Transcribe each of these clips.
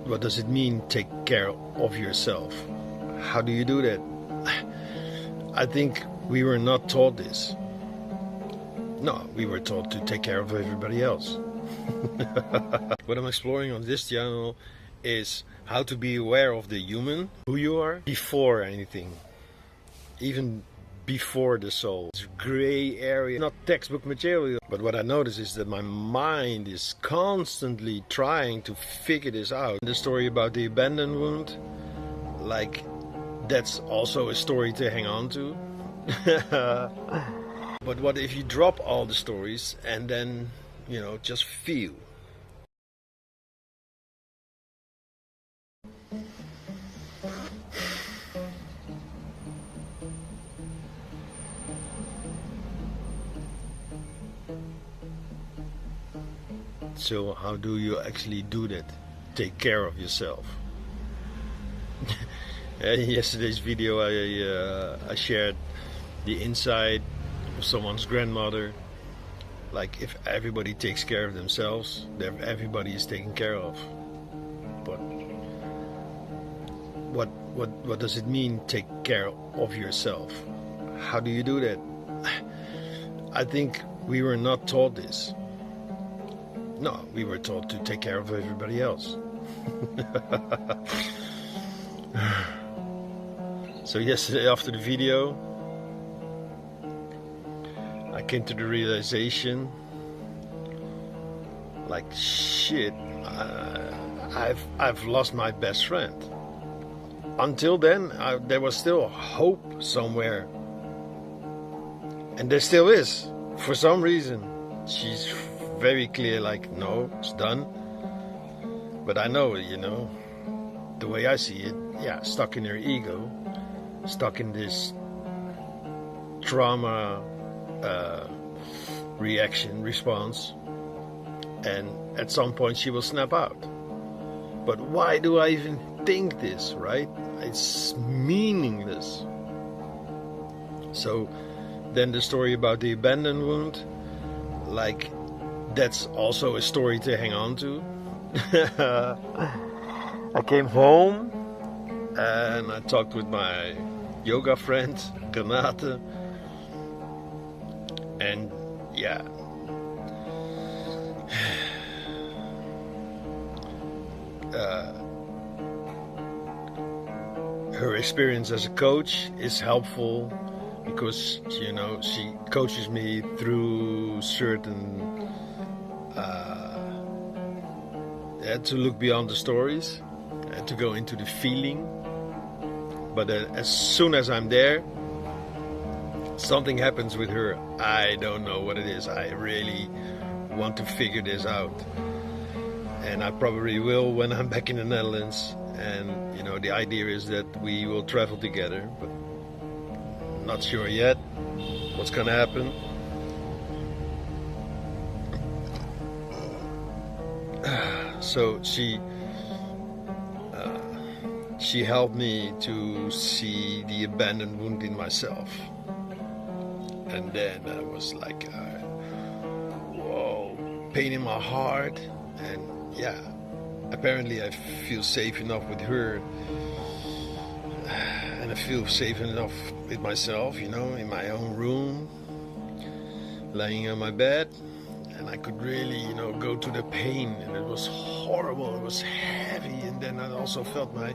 what does it mean, take care of yourself? How do you do that? I think we were not taught this. No, we were taught to take care of everybody else. What I'm exploring on this channel is how to be aware of the human, who you are, before anything. Even before the soul. It's gray area, not textbook material. But what I notice is that my mind is constantly trying to figure this out. The story about the abandoned wound, like, that's also a story to hang on to. But what if you drop all the stories and then, you know, just feel? So how do you actually do that? Take care of yourself. In yesterday's video I shared the inside of someone's grandmother. Like, if everybody takes care of themselves, then everybody is taken care of. But what does it mean, take care of yourself? How do you do that? I think we were not taught this. No, we were taught to take care of everybody else. So yesterday after the video, I came to the realization, like, shit, I've lost my best friend. Until then, there was still hope somewhere. And there still is, for some reason. She's very clear, like, no, it's done. But I know, you know, the way I see it, yeah, stuck in her ego, stuck in this trauma response, and at some point she will snap out. But why do I even think this, right? It's meaningless. So then the story about the abandoned wound, like, that's also a story to hang on to. I came home and I talked with my yoga friend, Renate. And yeah, her experience as a coach is helpful because, you know, she coaches me through certain to look beyond the stories, to go into the feeling. But as soon as I'm there, something happens with her. I don't know what it is. I really want to figure this out, and I probably will when I'm back in the Netherlands. And you know, the idea is that we will travel together, but not sure yet what's gonna happen. So she helped me to see the abandoned wound in myself. And then I was like, whoa, pain in my heart. And yeah, apparently I feel safe enough with her. And I feel safe enough with myself, you know, in my own room, laying on my bed. And I could really, you know, go to the pain. And it was horrible, it was heavy. And then I also felt my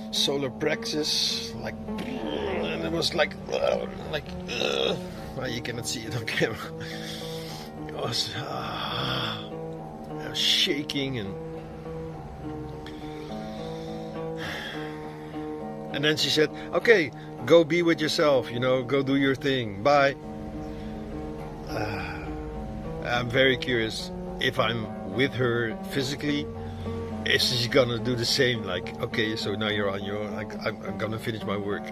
solar plexus, like, and it was like, well, you cannot see it on camera. It was, I was shaking, and then she said, okay, go be with yourself, you know, go do your thing, bye. I'm very curious if I'm with her physically, is she gonna do the same? Like, okay, so now you're on your own, like, I'm gonna finish my work.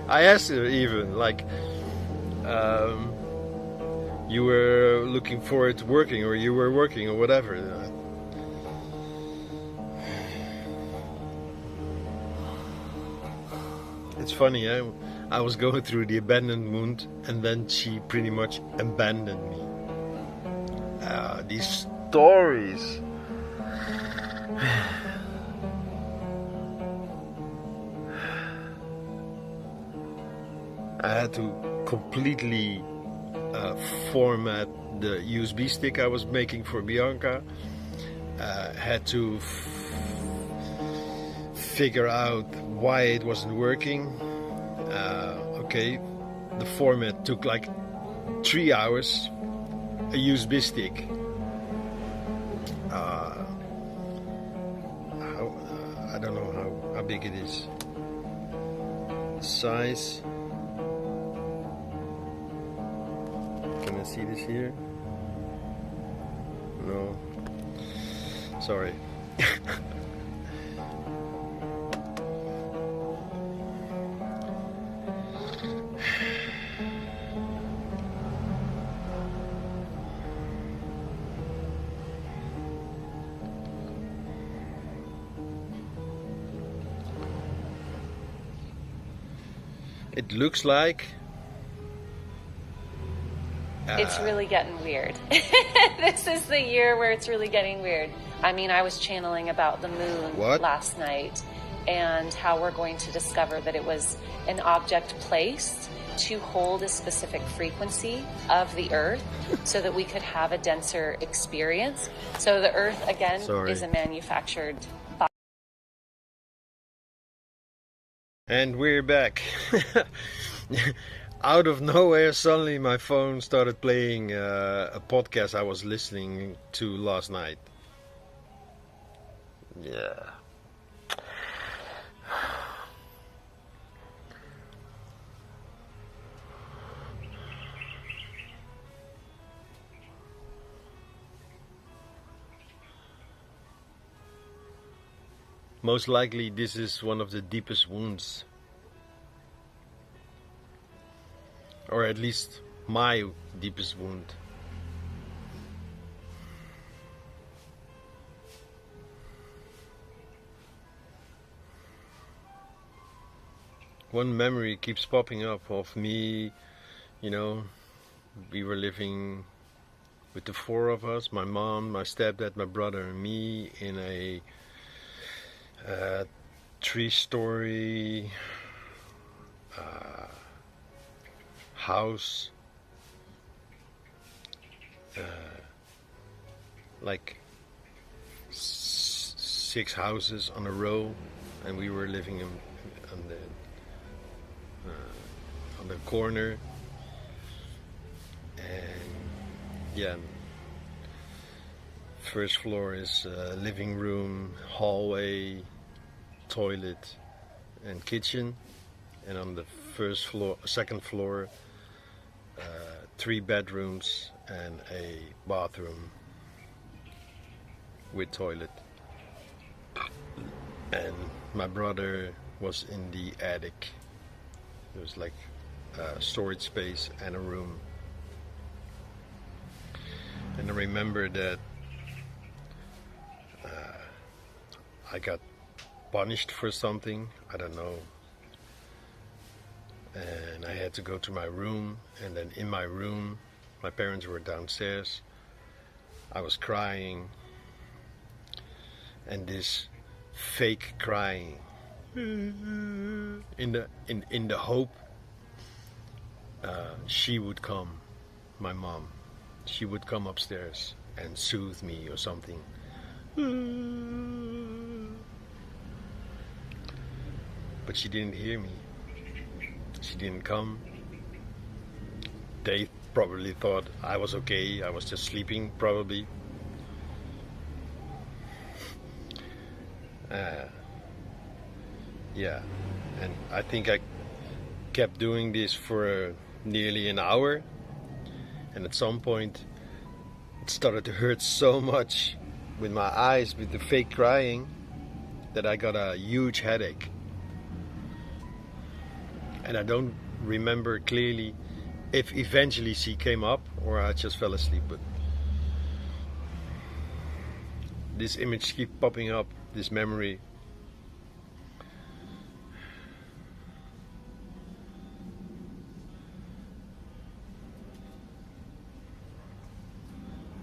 I asked her even, like, you were looking forward to working, or you were working, or whatever. It's funny, I was going through the abandoned wound, and then she pretty much abandoned me. These stories I had to completely format the USB stick I was making for Bianca. Had to figure out why it wasn't working. Okay, the format took like 3 hours. A USB stick. I don't know how big it is. The size. Can I see this here? No. Sorry. It looks like it's really getting weird. This is the year where it's really getting weird. I mean, I was channeling about the moon last night and how we're going to discover that it was an object placed to hold a specific frequency of the earth so that we could have a denser experience. So the earth, again, is a manufactured body. And we're back. Out of nowhere, suddenly my phone started playing a podcast I was listening to last night. Yeah. Most likely this is one of the deepest wounds. Or at least my deepest wound. One memory keeps popping up of me, you know, we were living with the four of us, my mom, my stepdad, my brother and me in a 3-story house, like 6 houses on a row, and we were living on the corner. And yeah, first floor is living room, hallway, toilet and kitchen, and on the second floor 3 bedrooms and a bathroom with toilet. And my brother was in the attic. There was like a storage space and a room. And I remember that I got punished for something, I don't know. And I had to go to my room, and then in my room, my parents were downstairs. I was crying, and this fake crying, in the hope she would come, my mom. She would come upstairs and soothe me or something. But she didn't hear me. She didn't come. They probably thought I was okay. I was just sleeping, probably. Yeah, and I think I kept doing this for nearly an hour, and at some point it started to hurt so much with my eyes, with the fake crying, that I got a huge headache. And I don't remember clearly if eventually she came up or I just fell asleep, but this image keeps popping up, this memory.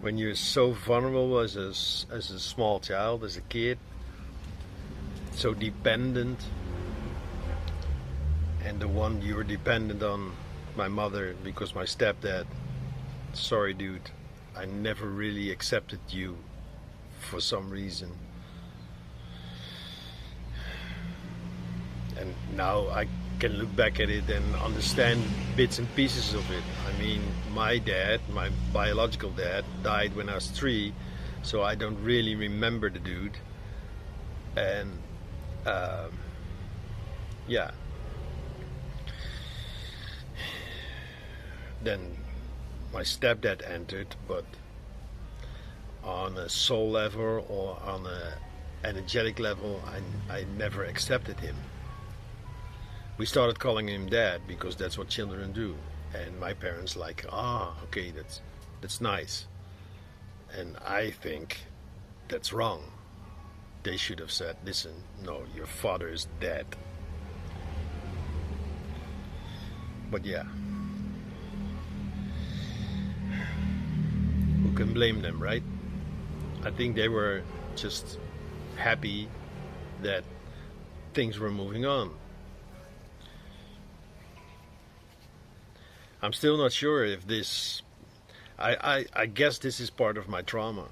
when you're so vulnerable as a small child, as a kid, so dependent, and the one you were dependent on, my mother, because my stepdad, sorry dude, I never really accepted you for some reason. And now I can look back at it and understand bits and pieces of it. I mean, my dad, my biological dad, died when I was 3, so I don't really remember the dude. And yeah. Then my stepdad entered, but on a soul level or on a energetic level, I never accepted him. We started calling him dad because that's what children do, and my parents like, okay, that's nice, and I think that's wrong. They should have said, listen, no, your father is dead. But yeah, who can blame them, right? I think they were just happy that things were moving on. I'm still not sure if this, I guess this is part of my trauma.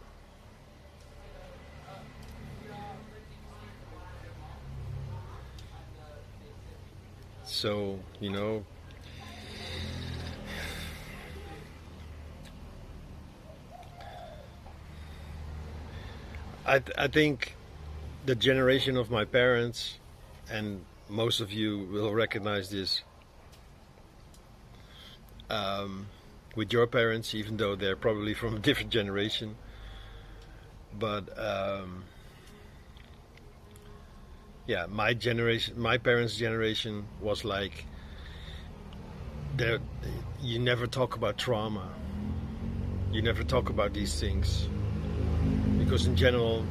So, you know, I think the generation of my parents, and most of you will recognize this, with your parents, even though they're probably from a different generation, but yeah, my generation, my parents' generation was like, you never talk about trauma, you never talk about these things, because in general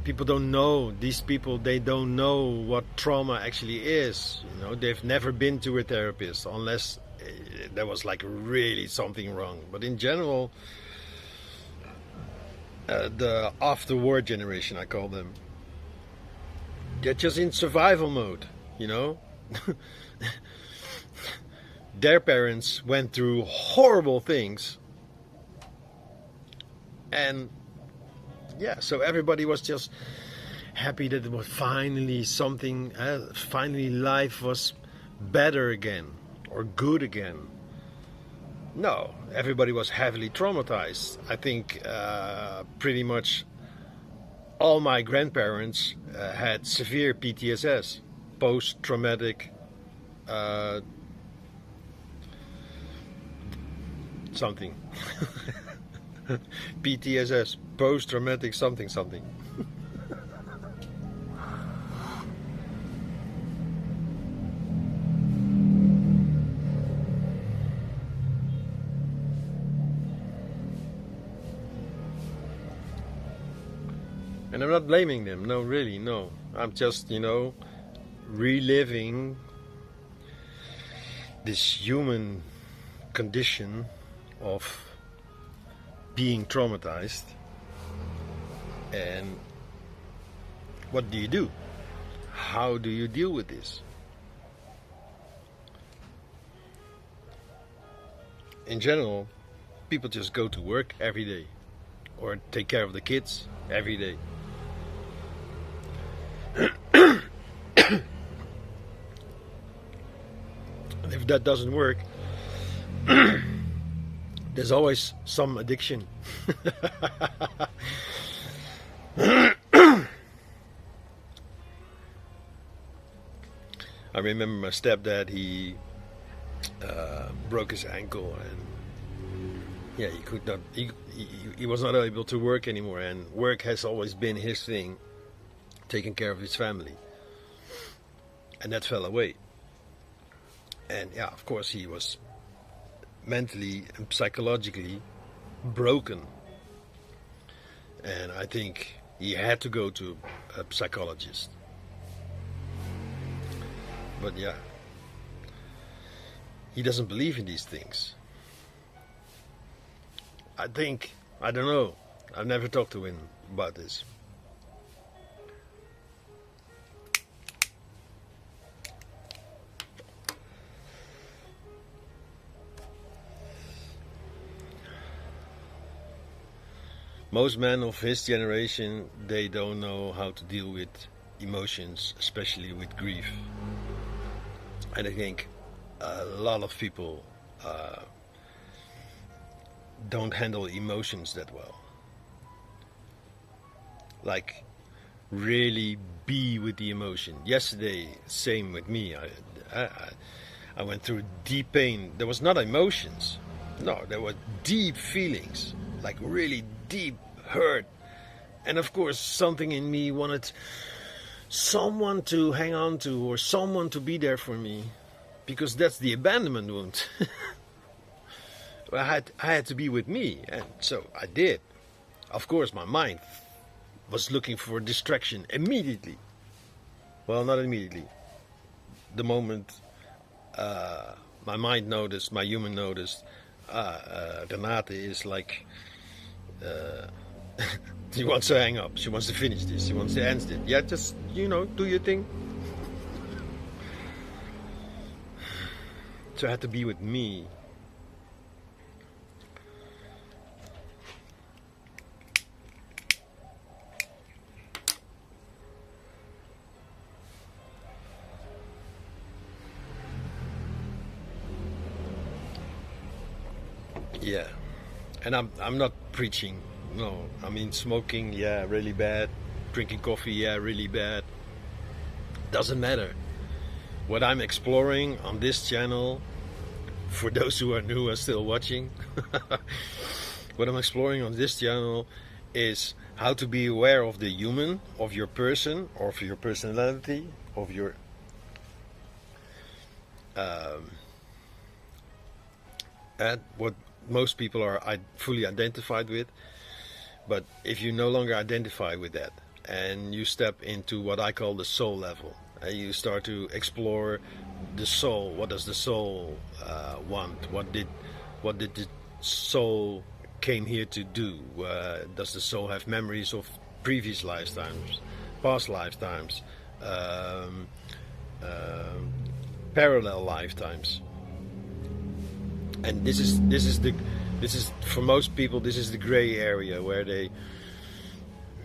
people don't know, these people, they don't know what trauma actually is. You know, they've never been to a therapist unless there was like really something wrong. But in general, the after-war generation, I call them, they're just in survival mode, you know. Their parents went through horrible things, and yeah, so everybody was just happy that it was finally something, finally life was better again or good again. No, everybody was heavily traumatized. I think pretty much all my grandparents had severe PTSS, post-traumatic something. PTSS, post-traumatic something. And I'm not blaming them, no, really, no. I'm just, you know, reliving this human condition of being traumatized. And what do you do? How do you deal with this? In general, people just go to work every day or take care of the kids every day. And if that doesn't work, there's always some addiction. I remember my stepdad, he broke his ankle, and yeah, he could not, he was not able to work anymore, and work has always been his thing, taking care of his family, and that fell away. And yeah, of course he was mentally and psychologically broken, and I think he had to go to a psychologist. But yeah, he doesn't believe in these things. I think I don't know. I've never talked to him about this. Most men of his generation, they don't know how to deal with emotions, especially with grief. And I think a lot of people don't handle emotions that well. Like, really be with the emotion. Yesterday, same with me. I went through deep pain. There was not emotions. No, there were deep feelings. Like really deep hurt. And of course, something in me wanted someone to hang on to or someone to be there for me. Because that's the abandonment wound. I had to be with me. And so I did. Of course, my mind was looking for distraction immediately. Well, not immediately. The moment my mind noticed, my human noticed, Renate is like, she wants to hang up, she wants to finish this, she wants to end it. Yeah, just, do your thing. So I had to be with me. Yeah, and I'm not preaching. No, I mean smoking, yeah, really bad. Drinking coffee, yeah, really bad. Doesn't matter. What I'm exploring on this channel, for those who are new and still watching, what I'm exploring on this channel is how to be aware of the human, of your person, of your personality, of your and what most people are fully identified with. But if you no longer identify with that and you step into what I call the soul level, and you start to explore the soul, what does the soul want? What did the soul came here to do? Does the soul have memories of previous lifetimes, past lifetimes, parallel lifetimes? And this is for most people, this is the gray area where they,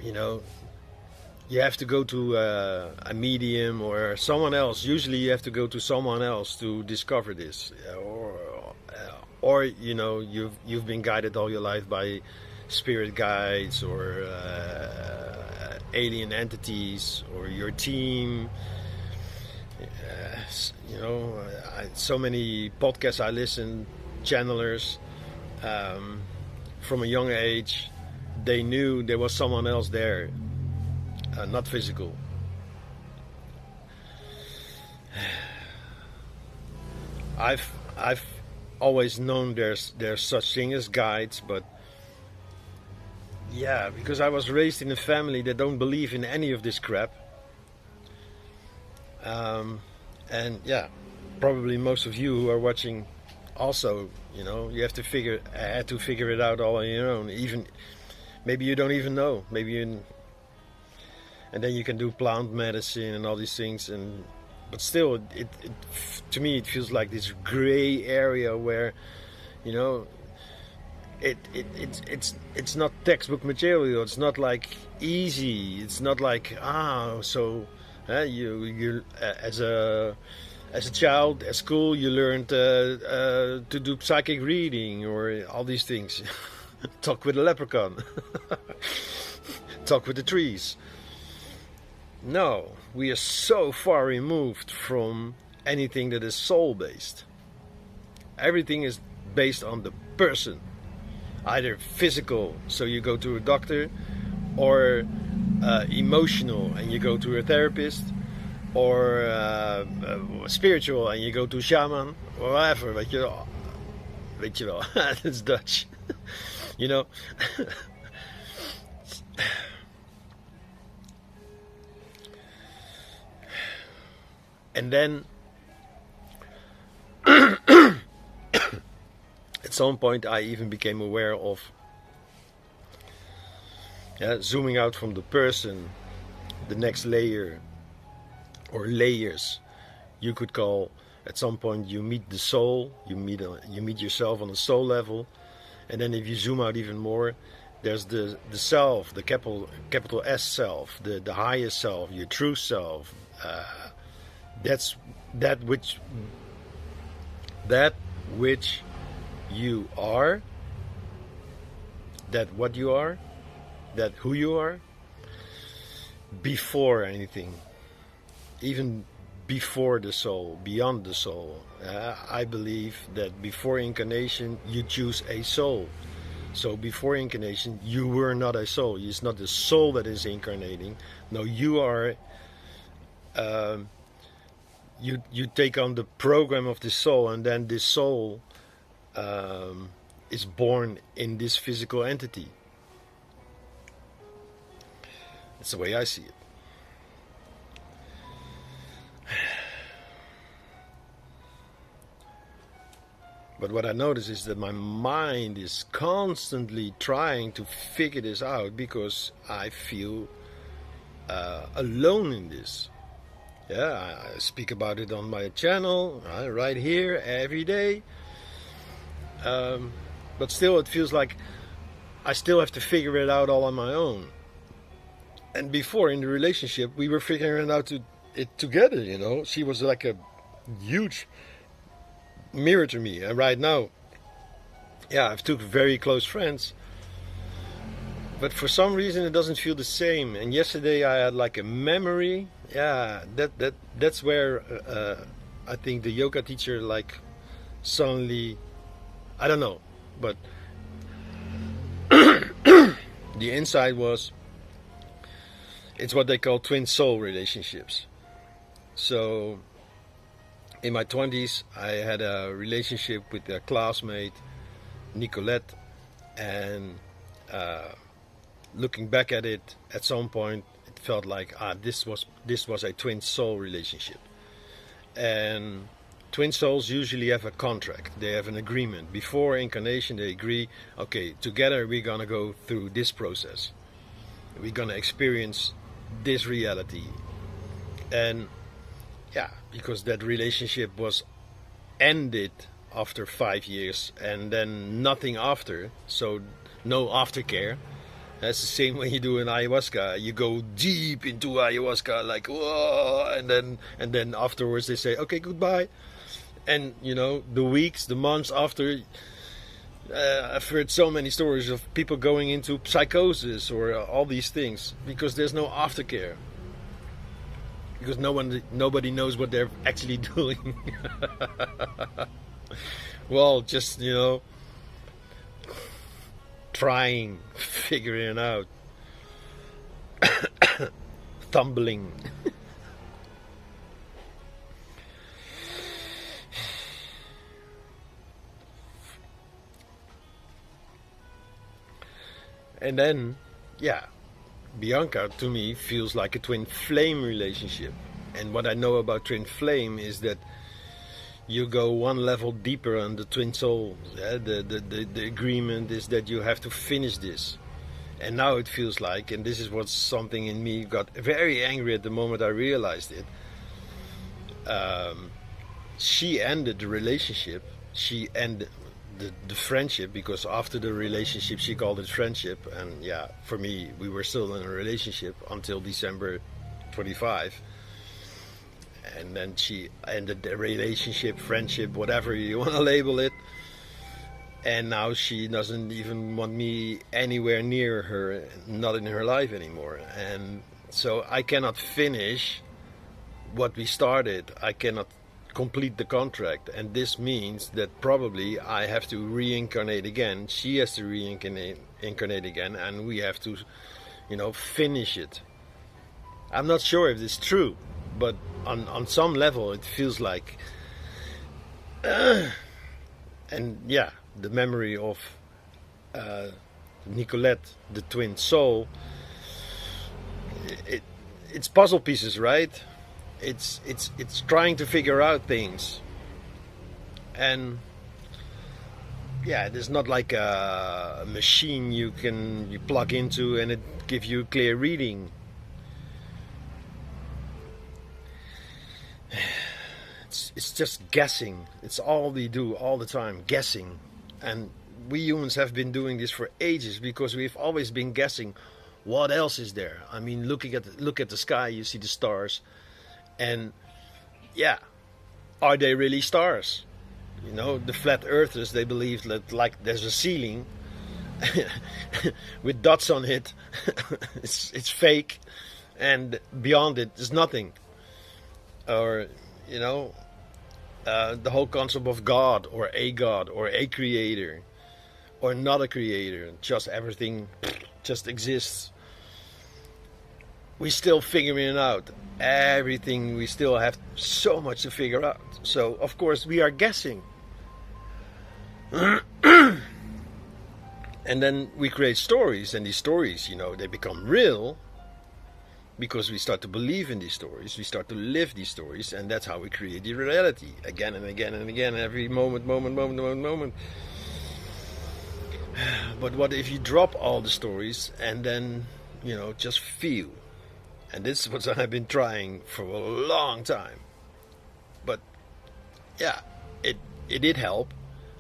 you have to go to a medium or someone else. Usually you have to go to someone else to discover this, or you've been guided all your life by spirit guides or alien entities or your team. So many podcasts I listen, channelers, from a young age, they knew there was someone else there, not physical. I've always known there's such thing as guides, but yeah, because I was raised in a family that don't believe in any of this crap. And yeah, probably most of you who are watching also, you had to figure it out all on your own. Even maybe you don't even know. And then you can do plant medicine and all these things. But still, it to me it feels like this gray area where, it's not textbook material. It's not like easy. It's not like you as a child at school you learned to do psychic reading or all these things. Talk with a leprechaun. Talk with the trees. No, we are so far removed from anything that is soul based. Everything is based on the person, either physical, so you go to a doctor, or emotional and you go to a therapist, or spiritual and you go to a shaman, or whatever. Weet je wel, it's Dutch. And then at some point I even became aware of Yeah, zooming out from the person, the next layer or layers you could call, at some point you meet the soul, you meet yourself on the soul level, and then if you zoom out even more, there's the self, the capital S self, the higher self, your true self. That's that which you are, that what you are, that who you are, before anything, even before the soul, beyond the soul. I believe that before incarnation you choose a soul. So before incarnation you were not a soul. It's not the soul that is incarnating. No, you are. You take on the program of the soul, and then this soul is born in this physical entity. That's the way I see it. But what I notice is that my mind is constantly trying to figure this out, because I feel alone in this. Yeah, I speak about it on my channel, right here, every day. But still, it feels like I still have to figure it out all on my own. And before, in the relationship, we were figuring out it together, you know. She was like a huge mirror to me. And right now, yeah, I've took very close friends, but for some reason it doesn't feel the same. And yesterday I had like a memory. Yeah, that's where I think the yoga teacher like suddenly, I don't know, but the insight was, it's what they call twin soul relationships. So in my 20s, I had a relationship with a classmate, Nicolette, and looking back at it, at some point, it felt like this was a twin soul relationship. And twin souls usually have a contract. They have an agreement. Before incarnation, they agree, okay, together we're gonna go through this process. We're gonna experience this reality. And yeah, because that relationship was ended after 5 years, and then nothing after, so no aftercare. That's the same when you do an ayahuasca. You go deep into ayahuasca, like whoa, and then afterwards they say, okay, goodbye. And you know, the weeks, the months after, I've heard so many stories of people going into psychosis or all these things because there's no aftercare. Because nobody knows what they're actually doing. Well, just, you know, trying, figuring it out, tumbling. And then, yeah, Bianca to me feels like a twin flame relationship. And what I know about twin flame is that you go one level deeper on the twin soul. Yeah? The agreement is that you have to finish this. And now it feels like, and this is what something in me got very angry at the moment I realized it. She ended the relationship. She ended the friendship, because after the relationship she called it friendship, and yeah, for me we were still in a relationship until December 25, and then she ended the relationship, friendship, whatever you want to label it, and now she doesn't even want me anywhere near her, not in her life anymore. And so I cannot finish what we started. I cannot complete the contract, and this means that probably I have to reincarnate again, she has to reincarnate again, and we have to, you know, finish it. I'm not sure if it's true, but on some level it feels like and yeah, the memory of Nicolette, the twin soul, it's puzzle pieces, right? It's trying to figure out things, and yeah, there's not like a machine you plug into and it gives you a clear reading. It's just guessing. It's all we do all the time, guessing. And we humans have been doing this for ages because we've always been guessing what else is there. I mean, look at the sky, you see the stars, and yeah, are they really stars? You know, the flat earthers, they believe that like there's a ceiling with dots on it. It's fake, and beyond it there's nothing. Or you know, the whole concept of God or a creator or not a creator, just everything just exists. We're still figuring it out. Everything, we still have so much to figure out. So of course we are guessing. And then we create stories, and these stories, you know, they become real because we start to believe in these stories, we start to live these stories, and that's how we create the reality again and again and again, every moment. But what if you drop all the stories and then, you know, just feel? And this is what I've been trying for a long time. But yeah, it did help.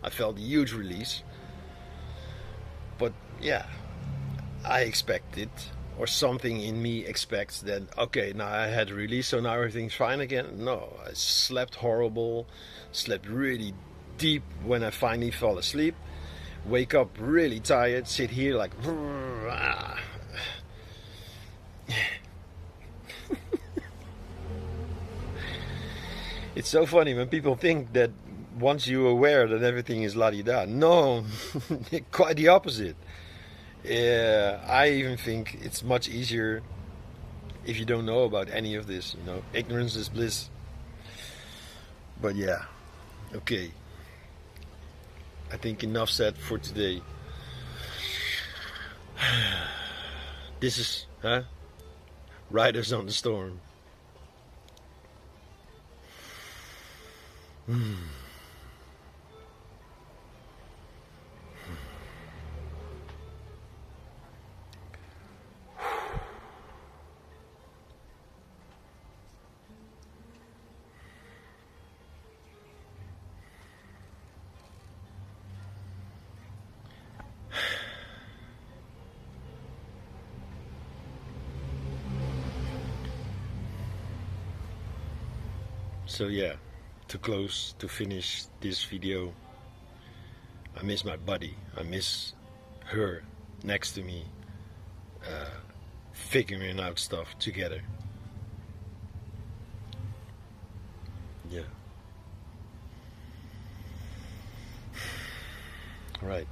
I felt a huge release. But yeah, I expected, or something in me expects that, okay, now I had a release, so now everything's fine again. No, I slept horrible, slept really deep when I finally fall asleep, wake up really tired, sit here like it's so funny when people think that once you're aware that everything is la-di-da. No, quite the opposite. I even think it's much easier if you don't know about any of this. You know, ignorance is bliss. But yeah, okay. I think enough said for today. This is, Riders on the Storm. So yeah, to finish this video, I miss my buddy. I miss her next to me, figuring out stuff together. Yeah. Right.